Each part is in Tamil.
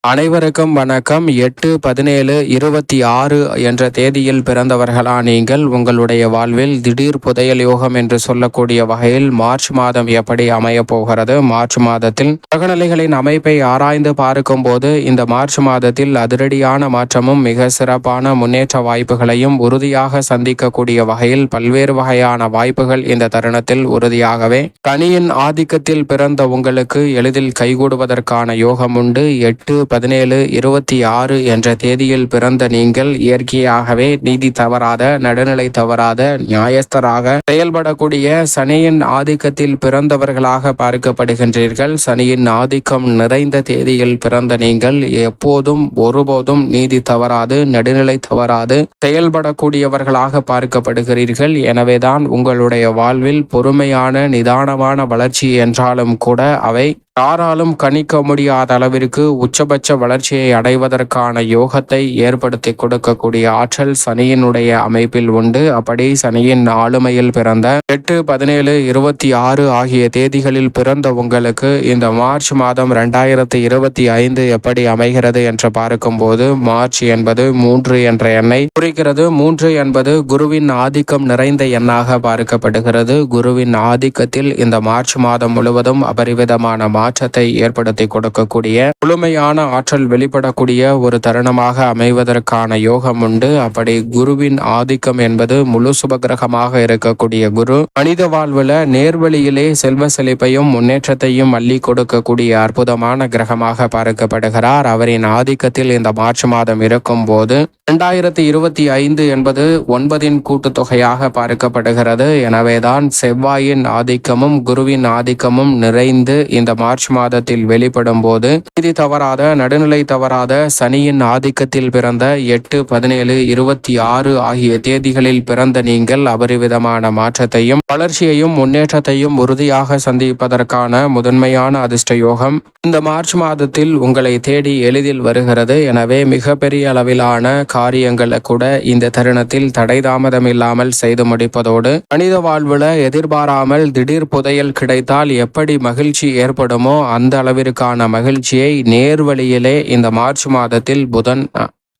அனைவருக்கும் வணக்கம். 8/17/26 என்ற தேதியில் பிறந்தவர்களா நீங்கள்? உங்களுடைய வாழ்வில் திடீர் புதையல் யோகம் என்று சொல்லக்கூடிய வகையில் மார்ச் மாதம் எப்படி அமையப் போகிறது? மார்ச் மாதத்தில் கிரகநிலைகளின் அமைப்பை ஆராய்ந்து பார்க்கும் போது இந்த மார்ச் மாதத்தில் அதிரடியான மாற்றமும் மிக சிறப்பான முன்னேற்ற வாய்ப்புகளையும் உறுதியாக சந்திக்கக்கூடிய வகையில் பல்வேறு வகையான வாய்ப்புகள் இந்த தருணத்தில் உறுதியாகவே சனியின் ஆதிக்கத்தில் பிறந்த உங்களுக்கு எளிதில் கைகூடுவதற்கான யோகம் உண்டு. 8/17/26 என்ற தேதியில் பிறந்த நீங்கள் இயற்கையாகவே நீதி தவறாத, நடுநிலை தவறாத, நியாயஸ்தராக செயல்படக்கூடிய சனியின் ஆதிக்கத்தில் பிறந்தவர்களாக பார்க்கப்படுகின்றீர்கள். சனியின் ஆதிக்கம் நிறைந்த தேதியில் பிறந்த நீங்கள் எப்போதும் ஒருபோதும் நீதி தவறாது, நடுநிலை தவறாது செயல்படக்கூடியவர்களாக பார்க்கப்படுகிறீர்கள். எனவேதான் உங்களுடைய வாழ்வில் பொறுமையான, நிதானமான வளர்ச்சி என்றாலும் கூட அவை யாராலும் கணிக்க முடியாத அளவிற்கு உச்சபட்ச வளர்ச்சியை அடைவதற்கான யோகத்தை ஏற்படுத்தி கொடுக்கக்கூடிய ஆற்றல் சனியினுடைய அமைப்பில் உண்டு. அப்படி சனியின் ஆளுமையில் பிறந்த 8/17/26 ஆகிய தேதிகளில் பிறந்த உங்களுக்கு இந்த மார்ச் மாதம் 2025 எப்படி அமைகிறது என்று பார்க்கும்போது, மார்ச் என்பது 3 என்ற எண்ணை குறிக்கிறது. 3 என்பது குருவின் ஆதிக்கம் நிறைந்த எண்ணாக பார்க்கப்படுகிறது. குருவின் ஆதிக்கத்தில் இந்த மார்ச் மாதம் முழுவதும் அபரிவிதமான மாற்றத்தை ஏற்படுத்தி கொடுக்கக்கூடிய முழுமையான ஆற்றல் வெளிப்படக்கூடிய ஒரு தருணமாக அமைவதற்கான யோகம் உண்டு. அப்படி குருவின் ஆதிக்கம் என்பது முழு சுபகிரகமாக இருக்கக்கூடிய குரு மனித வாழ்வுல நேர்வழியிலே செல்வ செழிப்பையும் முன்னேற்றத்தையும் அள்ளி கொடுக்கக்கூடிய அற்புதமான கிரகமாக பார்க்கப்படுகிறார். அவரின் ஆதிக்கத்தில் இந்த மார்ச் மாதம் இருக்கும் போது 2025 என்பது 9 கூட்டுத்தொகையாக பார்க்கப்படுகிறது. எனவேதான் செவ்வாயின் ஆதிக்கமும் குருவின் ஆதிக்கமும் நிறைந்து இந்த மார்ச் மாதத்தில் வெளிப்படும் போது நீதி தவறாத, நடுநிலை தவறாத சனியின் ஆதிக்கத்தில் பிறந்த 8/17/26 ஆகிய தேதிகளில் பிறந்த நீங்கள் அபரிவிதமான மாற்றத்தையும் வளர்ச்சியையும் முன்னேற்றத்தையும் உறுதியாக சந்திப்பதற்கான முதன்மையான அதிர்ஷ்ட யோகம் இந்த மார்ச் மாதத்தில் உங்களை தேடி எளிதில் வருகிறது. எனவே மிகப்பெரிய அளவிலான காரியங்களை கூட இந்த தருணத்தில் தடை தாமதம் இல்லாமல் செய்து முடிப்பதோடு, மனித வாழ்வுல எதிர்பாராமல் திடீர் புதையல் கிடைத்தால் எப்படி மகிழ்ச்சி ஏற்படுமோ அந்த அளவிற்கான மகிழ்ச்சியை நேர்வழியிலே இந்த மார்ச் மாதத்தில் புதன்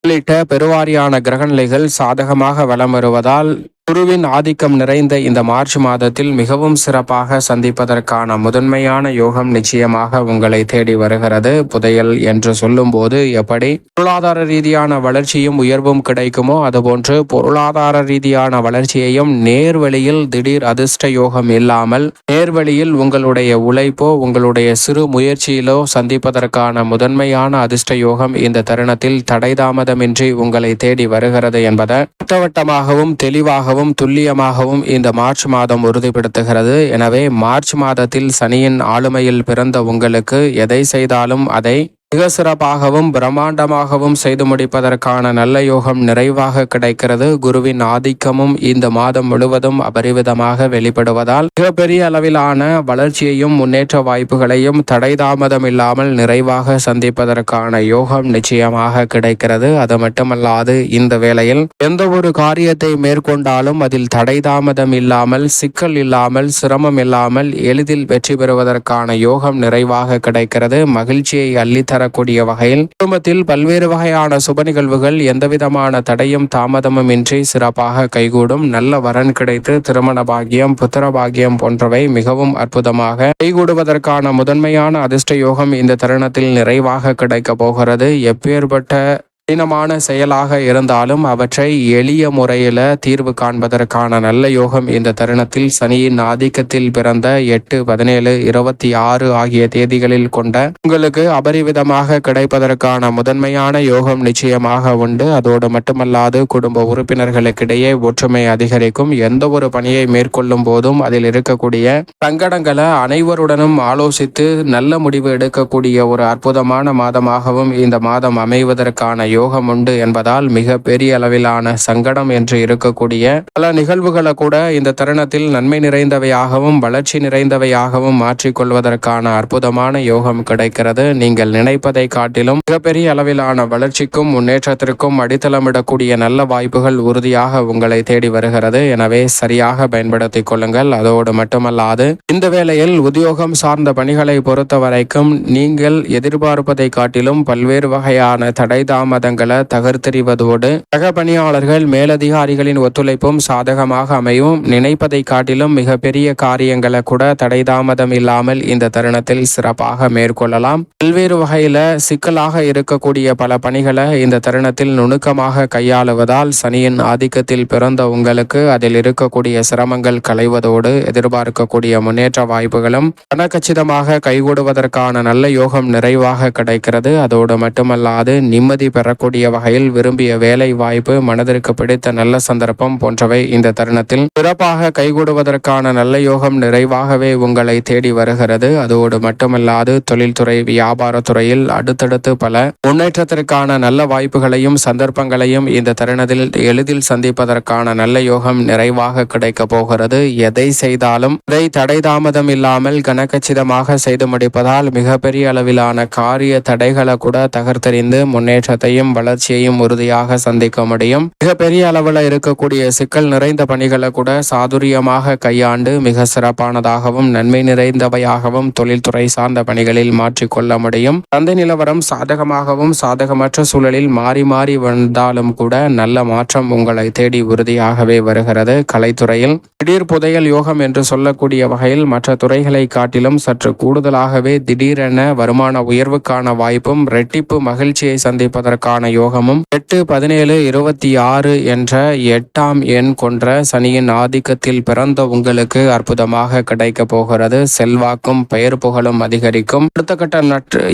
உள்ளிட்ட பெருவாரியான கிரகநிலைகள் சாதகமாக வலம் வருவதால் குருவின் ஆதிக்கம் நிறைந்த இந்த மார்ச் மாதத்தில் மிகவும் சிறப்பாக சந்திப்பதற்கான முதன்மையான யோகம் நிச்சயமாக உங்களை தேடி வருகிறது. புதையல் என்று சொல்லும் போது எப்படி பொருளாதார ரீதியான வளர்ச்சியும் உயர்வும் கிடைக்குமோ, அதுபோன்று பொருளாதார ரீதியான வளர்ச்சியையும் நேர்வழியில் திடீர் அதிர்ஷ்ட யோகம் இல்லாமல் நேர்வழியில் உங்களுடைய உழைப்போ உங்களுடைய சிறு முயற்சியிலோ சந்திப்பதற்கான முதன்மையான அதிர்ஷ்ட யோகம் இந்த தருணத்தில் தடை தாமதமின்றி உங்களை தேடி வருகிறது என்பதை திட்டவட்டமாகவும் தெளிவாக துல்லியமாகவும் இந்த மார்ச் மாதம் உறுதிப்படுத்துகிறது. எனவே மார்ச் மாதத்தில் சனியின் ஆளுமையில் பிறந்த உங்களுக்கு எதை செய்தாலும் அதை மிக சிறப்பாகவும் பிரம்மாண்டமாகவும் செய்து முடிப்பதற்கான நல்ல யோகம் நிறைவாக கிடைக்கிறது. குருவின் ஆதிக்கமும் இந்த மாதம் முழுவதும் அபரிவிதமாக வெளிப்படுவதால் மிகப்பெரிய அளவிலான வளர்ச்சியையும் முன்னேற்ற வாய்ப்புகளையும் தடை தாமதம் இல்லாமல் நிறைவாக சந்திப்பதற்கான யோகம் நிச்சயமாக கிடைக்கிறது. அது மட்டுமல்லாது இந்த வேளையில் எந்த ஒரு காரியத்தை மேற்கொண்டாலும் அதில் தடை தாமதம் இல்லாமல், சிக்கல் இல்லாமல், சிரமம் இல்லாமல் எளிதில் வெற்றி பெறுவதற்கான யோகம் நிறைவாக கிடைக்கிறது. மகிழ்ச்சியை அள்ளித்தர கூடிய வகையில் குடும்பத்தில் பல்வேறு வகையான சுப நிகழ்வுகள் எந்தவிதமான தடையும் தாமதமும் இன்றி சிறப்பாக கைகூடும். நல்ல வரன் கிடைத்து திருமண பாக்கியம், புத்திர பாக்கியம் போன்றவை மிகவும் அற்புதமாக கைகூடுவதற்கான முதன்மையான அதிர்ஷ்ட யோகம் இந்த தருணத்தில் நிறைவாக கிடைக்க போகிறது. எப்பேற்பட்ட கடினமான செயலாக இருந்தாலும் அவற்றை எளிய முறையில தீர்வு காண்பதற்கான நல்ல யோகம் இந்த தருணத்தில் சனியின் ஆதிக்கத்தில் பிறந்த 8/17/26 ஆகிய தேதிகளில் கொண்ட உங்களுக்கு அபரிவிதமாக கிடைப்பதற்கான முதன்மையான யோகம் நிச்சயமாக உண்டு. அதோடு மட்டுமல்லாது குடும்ப உறுப்பினர்களுக்கிடையே ஒற்றுமை அதிகரிக்கும். எந்த ஒரு பணியை மேற்கொள்ளும் போதும் அதில் இருக்கக்கூடிய சங்கடங்களை அனைவருடனும் ஆலோசித்து நல்ல முடிவு எடுக்கக்கூடிய ஒரு அற்புதமான மாதமாகவும் இந்த மாதம் அமைவதற்கான யோகம் உண்டு என்பதால் மிக பெரிய அளவிலான சங்கடம் என்று இருக்கக்கூடிய பல நிகழ்வுகளை கூட இந்த தருணத்தில் நன்மை நிறைந்தவையாகவும் வளர்ச்சி நிறைந்தவையாகவும் மாற்றிக்கொள்வதற்கான அற்புதமான யோகம் கிடைக்கிறது. நீங்கள் நினைப்பதை காட்டிலும் மிகப்பெரிய அளவிலான வளர்ச்சிக்கும் முன்னேற்றத்திற்கும் அடித்தளமிடக்கூடிய நல்ல வாய்ப்புகள் உறுதியாக உங்களை தேடி வருகிறது. எனவே சரியாக பயன்படுத்திக் கொள்ளுங்கள். அதோடு மட்டுமல்லாது இந்த வேளையில் உத்தியோகம் சார்ந்த பணிகளை பொறுத்த வரைக்கும் நீங்கள் எதிர்பார்ப்பதை காட்டிலும் பல்வேறு வகையான தடை தாமதங்களை தகர்த்தெறிவதோடு சக பணியாளர்கள் மேலதிகாரிகளின் ஒத்துழைப்பும் சாதகமாக அமையும். நினைப்பதை காட்டிலும் மிகப்பெரிய காரியங்களை கூட தடை தாமதம் இல்லாமல் இந்த தருணத்தில் சிறப்பாக மேற்கொள்ளலாம். பல்வேறு வகையில சிக்கலாக இருக்கக்கூடிய பல பணிகளை இந்த தருணத்தில் நுணுக்கமாக கையாளுவதால் சனியின் ஆதிக்கத்தில் பிறந்த உங்களுக்கு அதில் இருக்கக்கூடிய சிரமங்கள் களைவதோடு எதிர்பார்க்கக்கூடிய முன்னேற்ற வாய்ப்புகளும் கனகச்சிதமாக கைகூடுவதற்கான நல்ல யோகம் நிறைவாக கிடைக்கிறது. அதோடு மட்டுமல்லாது நிம்மதி பெறக்கூடிய வகையில் விரும்பிய வேலை வாய்ப்பு, மனதிற்கு பிடித்த நல்ல சந்தர்ப்பம் போன்றவை இந்த தருணத்தில் சிறப்பாக கைகூடுவதற்கான நல்ல யோகம் நிறைவாகவே உங்களை தேடி வருகிறது. அதோடு மட்டுமல்லாது தொழில்துறை, வியாபாரத்துறையில் அடுத்தடுத்து பல முன்னேற்றத்திற்கான நல்ல வாய்ப்புகளையும் சந்தர்ப்பங்களையும் இந்த தருணத்தில் எளிதில் சந்திப்பதற்கான நல்ல யோகம் நிறைவாக கிடைக்க போகிறது. எதை செய்தாலும் அதை தடை தாமதம் இல்லாமல் கனகச்சிதமாக செய்து முடிப்பதால் மிகப்பெரிய அளவிலான காரிய தடைகளை கூட தகர்த்தெறிந்து முன்னேற்றத்தையும் வளர்ச்சியையும் உறுதியாக சந்திக்க முடியும். மிகப்பெரிய அளவில் இருக்கக்கூடிய சிக்கல் நிறைந்த பணிகளை கூட சாதுரியமாக கையாண்டு மிக சிறப்பானதாகவும் நன்மை நிறைந்தவையாகவும் தொழில்துறை சார்ந்த பணிகளில் மாற்றிக்கொள்ள முடியும். சந்தை நிலவரம் சாதகமாகவும் சாதகமற்ற சூழலில் மாறி மாறி வந்தாலும் கூட நல்ல மாற்றம் உங்களை தேடி உறுதியாகவே வருகிறது. கலைத்துறையில் திடீர் புதையல் யோகம் என்று சொல்லக்கூடிய வகையில் மற்ற துறைகளை காட்டிலும் சற்று கூடுதலாகவே திடீரென வருமான உயர்வுக்கான வாய்ப்பும் ரெட்டிப்பு மகிழ்ச்சியை சந்திப்பதற்கான யோகமும் 8, 17, 26 என்ற 8ஆம் எண் கொன்ற சனியின் ஆதிக்கத்தில் பிறந்த உங்களுக்கு அற்புதமாக கிடைக்க போகிறது. செல்வாக்கும் பெயர் புகழும் அதிகரிக்கும். அடுத்த கட்ட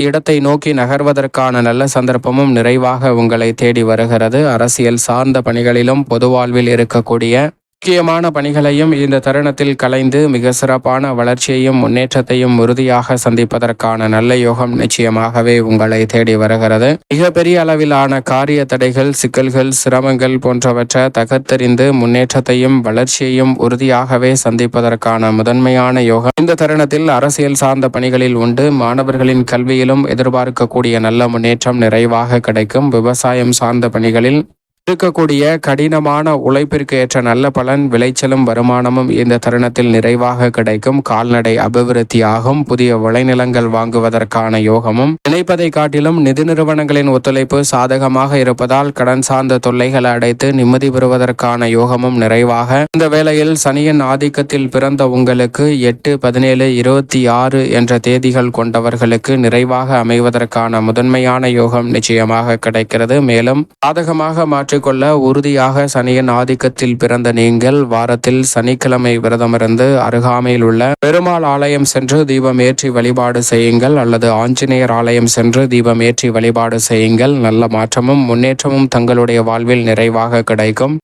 இடத்தை நோக்கி நகர்வதற்கான நல்ல சந்தர்ப்பமும் நிறைவாக உங்களை தேடி வருகிறது. அரசியல் சார்ந்த பணிகளிலும் பொது வாழ்வில் இருக்கக்கூடிய முக்கியமான பணிகளையும் இந்த தருணத்தில் கலைந்து மிக சிறப்பான வளர்ச்சியையும் முன்னேற்றத்தையும் உறுதியாக சந்திப்பதற்கான நல்ல யோகம் நிச்சயமாகவே உங்களை தேடி வருகிறது. மிகப்பெரிய அளவிலான காரிய தடைகள், சிக்கல்கள், சிரமங்கள் போன்றவற்றை தகர்த்தெறிந்து முன்னேற்றத்தையும் வளர்ச்சியையும் உறுதியாகவே சந்திப்பதற்கான முதன்மையான யோகம் இந்த தருணத்தில் அரசியல் சார்ந்த பணிகளில் உண்டு. மாணவர்களின் கல்வியிலும் எதிர்பார்க்கக்கூடிய நல்ல முன்னேற்றம் நிறைவாக கிடைக்கும். விவசாயம் சார்ந்த பணிகளில் இருக்கக்கூடிய கடினமான உழைப்பிற்கு ஏற்ற நல்ல பலன், விளைச்சலும் வருமானமும் இந்த தருணத்தில் நிறைவாக கிடைக்கும். கால்நடை அபிவிருத்தி ஆகும். புதிய விளைநிலங்கள் வாங்குவதற்கான யோகமும் நினைப்பதை காட்டிலும் நிதி நிறுவனங்களின் ஒத்துழைப்பு சாதகமாக இருப்பதால் கடன் சார்ந்த தொல்லைகளை அடைத்து நிம்மதி பெறுவதற்கான யோகமும் நிறைவாக இந்த வேளையில் சனியின் ஆதிக்கத்தில் பிறந்த உங்களுக்கு 8, 17, 26 என்ற தேதிகள் கொண்டவர்களுக்கு நிறைவாக அமைவதற்கான முதன்மையான யோகம் நிச்சயமாக கிடைக்கிறது. மேலும் சாதகமாக மாற்றி கொள்ள உறுதியாக சனியின் ஆதிக்கத்தில் பிறந்த நீங்கள் வாரத்தில் சனிக்கிழமை விரதமிருந்து அருகாமையில் உள்ள பெருமாள் ஆலயம் சென்று தீபம் ஏற்றி வழிபாடு செய்யுங்கள் அல்லது ஆஞ்சநேயர் ஆலயம் சென்று தீபம் ஏற்றி வழிபாடு செய்யுங்கள். நல்ல மாற்றமும் முன்னேற்றமும் தங்களுடைய வாழ்வில் நிறைவாக கிடைக்கும்.